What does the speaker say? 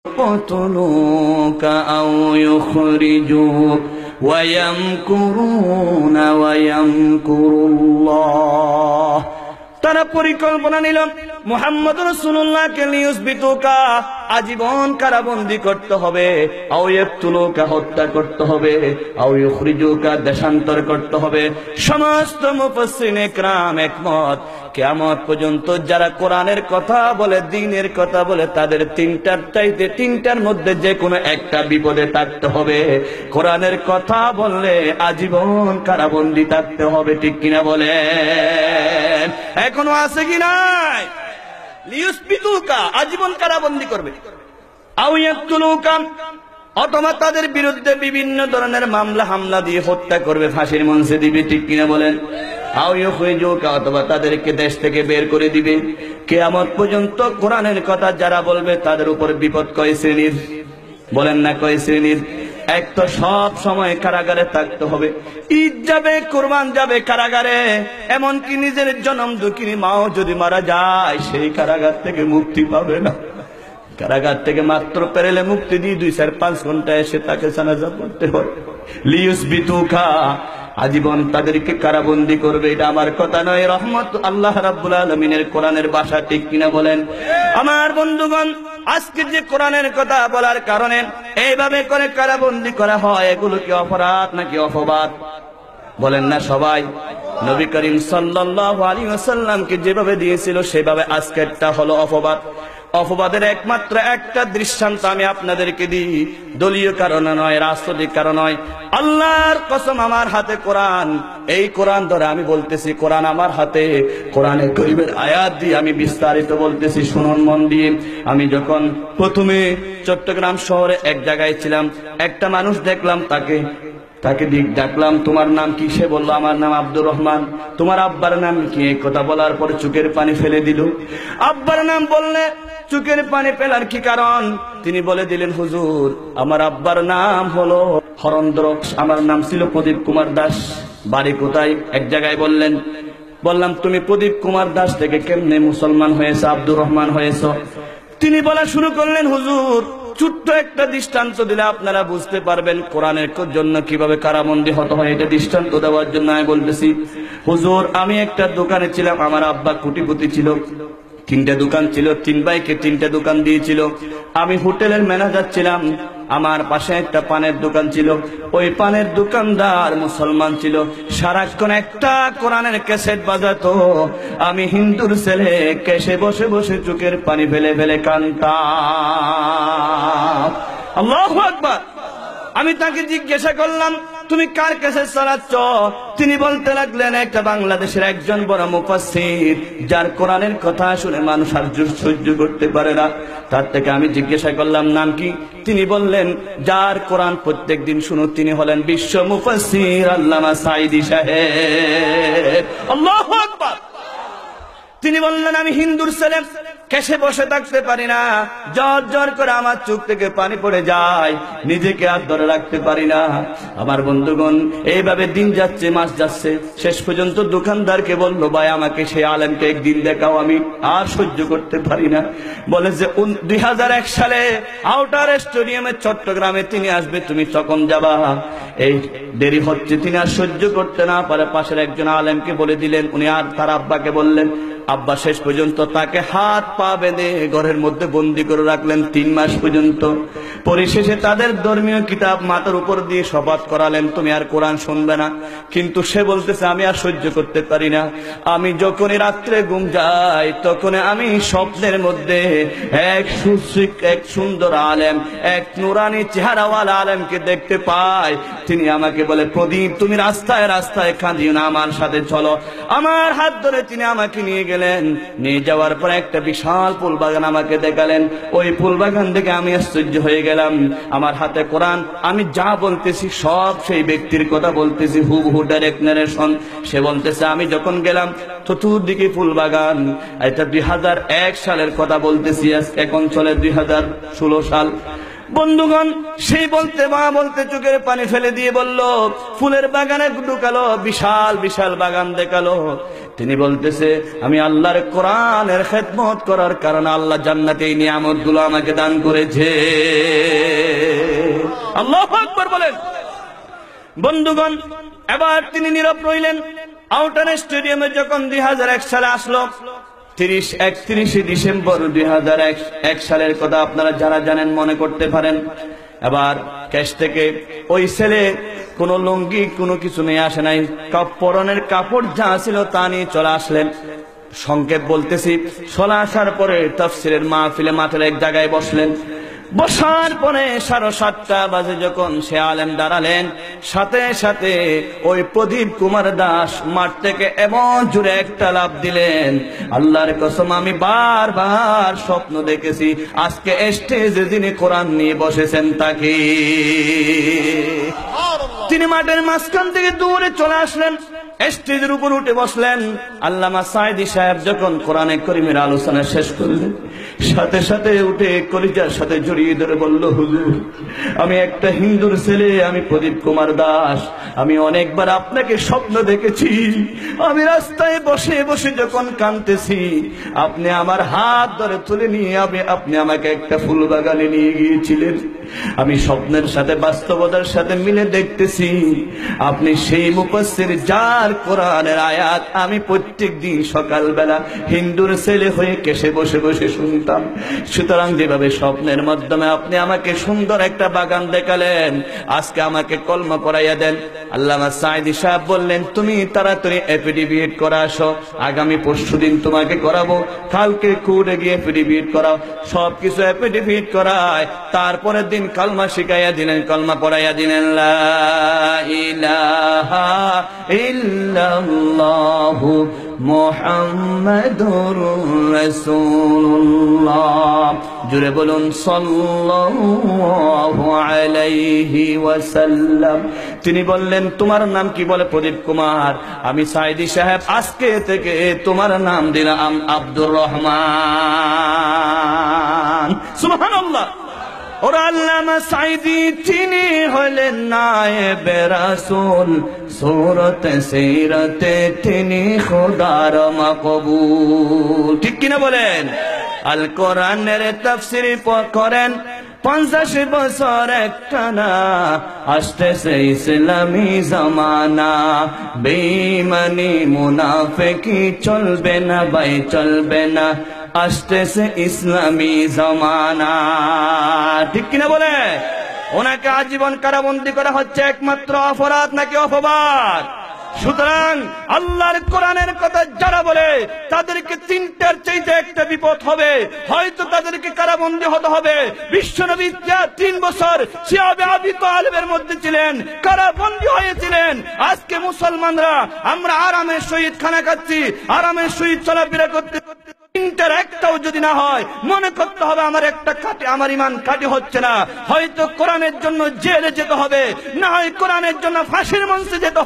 يقتلوك أو يخرجوك ويمكرون ويمكر الله। তারা পরিকল্পনা নিল মুহাম্মদ রাসূলুল্লাহকে লিয়ুসবিতুকা আজীবন কারাবন্দী করতে হবে, আও ইয়াকতুলুকা হত্যা করতে হবে, আও ইউখরিজুকা দেশান্তর করতে হবে। সমস্ত মুফাসসিরিন ইকরাম একমত কিয়ামত পর্যন্ত যারা কোরআনের কথা বলে, দ্বীনের কথা বলে, তাদের তিনটার মধ্যে যে কোনো একটা বিপদে থাকতে হবে। কোরআনের কথা বললে আজীবন কারাবন্দী থাকতে হবে, ঠিক কিনা বলেন? এখনো আছে কি নাই? লিয়ুসবিতুকা আজীবন কারাবন্দী করবে, আও ইয়াকতুলুকা অথবা তাদের বিরুদ্ধে বিভিন্ন ধরনের মামলা হামলা দিয়ে হত্যা করবে, ফাঁসির মঞ্চে দিবে, ঠিক কিনা বলেন? আও ইউখরিজুকা অথবা তাদেরকে দেশ থেকে বের করে দিবে। কিয়ামত পর্যন্ত কোরআনের কথা যারা বলবে তাদের উপর বিপদ কয় শ্রেণীর? বলেন না কয় শ্রেণীর? এক তো সব সময় কারাগারে থাকতে হবে, ঈদ যাবে, কুরবান যাবে কারাগারে, এমনকি নিজের জনম দুঃখিনী মাও যদি মারা যায় সেই কারাগার থেকে মুক্তি পাবে না। কারাগার থেকে মাত্র পেরেলে মুক্তি দিয়ে 2-4-5 ঘন্টা এসে তাকে জানাজা পড়তে হয়। লিয়ুসবিতুকা আজীবন তাদেরকে কারাবন্দী করবে। এটা আমার কথা নয়, রহমত আল্লাহ রাব্বুল আলামিনের কোরআনের ভাষা, ঠিক কিনা বলেন? আমার বন্ধুগণ, আজকে যে কোরআনের কথা বলার কারণে এইভাবে করে কারাবন্দী করা হয়, এগুলো কি অপরাধ নাকি অপবাদ? বলেন না সবাই? নবী করিম সাল্লাল্লাহু আলাইহি ওয়াসাল্লামকে যেভাবে দিয়েছিল সেভাবে আজকেরটা হলো অপবাদ। অপবাদের একমাত্র একটা দৃষ্টান্ত আমি আপনাদেরকে দিই, দলীয় কারণে নয়, রাজনৈতিক কারণ নয়। আল্লাহর কসম, আমার হাতে কোরআন, এই কোরআন ধরে আমি বলতেছি, কোরআন আমার হাতে, কোরআনে কারীমের আয়াত দিয়ে আমি বিস্তারিত বলতেছি, শুনুন মন দিয়ে। আমি যখন প্রথমে চট্টগ্রাম শহরে এক জায়গায় ছিলাম, একটা মানুষ দেখলাম, তাকে ডাকলাম, তোমার নাম কি? সে বলল, আমার নাম আব্দুর রহমান। তোমার আব্বার নাম কি? এই কথা বলার পর চোখের পানি ফেলে দিল। আব্বার নাম বললে চোখের পানি ফেলার কি কারণ? তিনি বলে দিলেন, হুজুর আমার আব্বার নাম হলো হরেন্দ্র, আমার নাম ছিল প্রদীপ কুমার দাস। বাড়ি কোথায়? এক জায়গায় বললেন। বললাম, তুমি প্রদীপ কুমার দাস থেকে কেমনে মুসলমান হয়েছে, আব্দুর রহমান হয়েছ? তিনি বলা শুরু করলেন, হুজুর ছোট্ট একটা দৃষ্টান্ত দিলে আপনারা বুঝতে পারবেন কোরআনের জন্য কিভাবে কারাবন্দী হতে হয়। এটা দৃষ্টান্ত দেওয়ার জন্য আমি বলতেছি। হুজুর, আমি একটা দোকানে ছিলাম, আমার আব্বা কোটিপতি ছিল, 3টা দোকান ছিল, 3 ভাইকে 3টা দোকান দিয়েছিল। আমি হোটেলের ম্যানেজার ছিলাম, আমার পাশে একটা পানের দোকান ছিল, ওই পানের দোকানদার মুসলমান ছিল, সারাক্ষণ একটা কোরআনের ক্যাসেট বাজাতো। আমি হিন্দুর ছেলে, কেসে বসে বসে চোখের পানি ফেলে ফেলে কাঁদতাম। আল্লাহু আকবার। আমি তাকে জিজ্ঞাসা করলাম, তুমি কার কাছে চালাচ্ছ? তিনি বলতে লাগলেন, একটা বাংলাদেশের একজন বড় মুফাসসির, যার কোরআনের কথা শুনে মানুষ আর সহ্য করতে পারে না। তার থেকে আমি জিজ্ঞাসা করলাম, নাম কি? তিনি বললেন, যার কোরআন প্রত্যেকদিন শুনো তিনি হলেন বিশ্ব মুফাসসির আল্লামা সাঈদী সাহেব। আল্লাহু আকবার। তিনি বললেন, আমি হিন্দুর ছেলে, কেসে বসে থাকতে পারি না, জ্বর জ্বর করে আমার চোখ থেকে পানি পড়ে যায়, নিজেকে আর ধরে রাখতে পারি না। আমার বন্ধুগণ, এইভাবে দিন যাচ্ছে, মাস যাচ্ছে, শেষ পর্যন্ত দোকানদারকে বলল, ভাই আমাকে সেই আলেমকে একদিন দেখাও, আমি আর সহ্য করতে পারি না। বলে যে 2001 সালে আউটার স্টেডিয়ামে চট্টগ্রামে তিনি আসবে, তুমি তখন যাবা। এই দেরি হচ্ছে, তিনি আর সহ্য করতে না পারে পাশের একজন আলেমকে বলে দিলেন। উনি আর তার আব্বাকে বললেন। আব্বা শেষ পর্যন্ত তাকে হাত পা বেঁধে ঘরের মধ্যে বন্দী করে রাখলেন 3 মাস পর্যন্ত। পরিশেষে তাদের ধর্মীয় কিতাব মাথার উপর দিয়ে শপথ করালেন, তুমি আর কোরআন শুনবে না। কিন্তু সে বলতেছে, আমি আর সহ্য করতে পারি না। আমি যখনই রাত্রে ঘুম যাই, তখনই আমি স্বপ্নের মধ্যে এক সুন্দর আলেম, এক নুরানি চেহারাওয়ালা আলেমকে দেখতে পাই। তিনি আমাকে বলে, প্রদীপ তুমি রাস্তায় রাস্তায় কাঁদিও না, আমার সাথে চলো। আমার হাত ধরে তিনি আমাকে নিয়ে গেলেন। নিয়ে যাওয়ার পর একটা বিশাল ফুল বাগান আমাকে দেখালেন। ওই ফুল বাগান থেকে আমি আশ্চর্য হয়ে গেলাম। আমার হাতে কোরআন, আমি যা বলতেছি সব সেই ব্যক্তির কথা বলতেছি, হুবহু ডাইরেক্ট নারেশন। সে বলতেছে, আমি যখন গেলাম চতুর্দিকে ফুল বাগান। এটা 2001 সালের কথা বলতেছি, এখন চলে 2016 সাল। বন্ধুগণ, সেই বলতে চোখের পানি ফেলে দিয়ে বলল, ফুলের বাগানে ঢুকালো, বিশাল বিশাল বাগান দেখালো। তিনি বলতেছে, আমি আল্লাহর কোরআনের খেদমত করার কারণে আল্লাহ জান্নাতে এই নিয়ামতগুলো আমাকে দান করেছে। আল্লাহু আকবার বলেন। বন্ধুগণ, এবার তিনি নীরব রইলেন। আউটার স্টেডিয়ামে যখন 2001 সালে আসলো, 31 ডিসেম্বর 2001 সালের কথা আপনারা যারা জানেন মনে করতে পারেন। এবার ক্যাশ থেকে ওই ছেলে কোন লুঙ্গি কোনো কিছু নিয়ে আসে নাই, পরনের কাপড় যা ছিল তা নিয়ে চলে আসলেন। সংক্ষেপ বলতেছি, চলে আসার পরে তাফসীরের মাহফিলে মাঠের এক জায়গায় বসলেন। বসার পরে 7:30 বাজে যখন সে আলেম দাঁড়ালেন, সাথে সাথে ওই প্রদীপ কুমার দাস মাঠ থেকে এমন জোরে একটা লাফ দিলেন, আল্লাহর কসম আমি বারবার স্বপ্ন দেখেছি আজকে স্টেজে যিনি কোরআন নিয়ে বসেছেন তাকে। তিনি মাঠের মাঝখান থেকে দূরে চলে আসলেন, স্টেজের উপর উঠে বসলেন। আল্লামা সাঈদী সাহেব যখন কোরআনে কারীমের আলোচনা শেষ করলেন, সাথে সাথে উঠে কলিজার সাথে জড়িয়ে ধরে বলল, হুজুর আমি একটা হিন্দুর ছেলে, আমি প্রদীপ কুমার দাস, আমি অনেকবার আপনাকে স্বপ্ন দেখেছি। আমি রাস্তায় বসে বসে যখন কাঁদতেছি, আপনি আমার হাত ধরে তুলে নিয়ে আপনি আমাকে একটা ফুল বাগানে নিয়ে গিয়েছিলেন। আমি স্বপ্নের সাথে বাস্তবতার সাথে মিলে দেখতেছি আপনি সেই মুফাসসির যার কোরআনের আয়াত আমি প্রত্যেক দিন সকালবেলা হিন্দুর ছেলে হয়ে কেসে বসে বসে শুনতাম। সুতরাং যেভাবে স্বপ্নের মাধ্যমে আপনি আমাকে সুন্দর একটা বাগান দেখালেন, আজকে আমাকে কলমা পড়াইয়া দেন। আল্লামা সাঈদী সাহেব বললেন, তুমি তাড়াতাড়ি এফিডেভিট করা আসো, আগামী পরশুদিন তোমাকে করাবো, কালকে কোর্টে গিয়ে এফিডেভিট করাও। সবকিছু এফিডেভিট করায় তারপরে দিন কালমা শিখাইয়া দিলেন, কলমা পড়াইয়া দিলেন, লা ইলাহা ইল্লাল্লাহু মুহাম্মাদুর রাসূলুল্লাহ। জুড়ে বলুন সাল্লাল্লাহু আলাইহি ওয়াসাল্লাম। তিনি বললেন, তোমার নাম কি? বলে প্রদীপ কুমার। আমি সাঈদী সাহেব আজকে থেকে তোমার নাম দিলাম আব্দুর রহমান। সুবহানাল্লাহ। ওর আল্লামা সাঈদী তিনি হলেন নায়েবে রাসূল, সূরতে সিরাতে তিনি খোদার মাকবুল। ঠিক কিনা বলেন? আল কোরআনের তাফসীর করেন 50 বছর একটানা, আসতেছে ইসলামী জামানা, বেঈমানি মুনাফিকি চলবে না ভাই, চলবে না, আসতেছে ইসলামী জামানা। ঠিক কিনা বলে? ওনাকে আজীবন কারাবন্দী করা হচ্ছে একমাত্র অপরাধ নাকি অপবাদ? সুতরাং আল্লাহর কোরআনের কথা যারা বলে তাদেরকে তিনটার চাইতে একটা বিপদ হবে, হয়তো তাদেরকে কারাবন্দী হতে হবে। বিশ্বনবী 3 বছর শিয়াবে আবি তালেবের মধ্যে ছিলেন, কারাবন্দী হয়েছিলেন। আজকে মুসলমানরা আমরা আরামের সহিত খানা খাচ্ছি, আরামের সহিত চলাফেরা করতে, তিনটার একটাও যদি না হয় মনে করতে হবে আমার একটা কাটে, আমার ইমান কাটে হচ্ছে না। হয়তো কোরআনের জন্য জেলে যেতে হবে, না হয় কোরআনের জন্য ফাঁসির মঞ্চে যেতে হবে।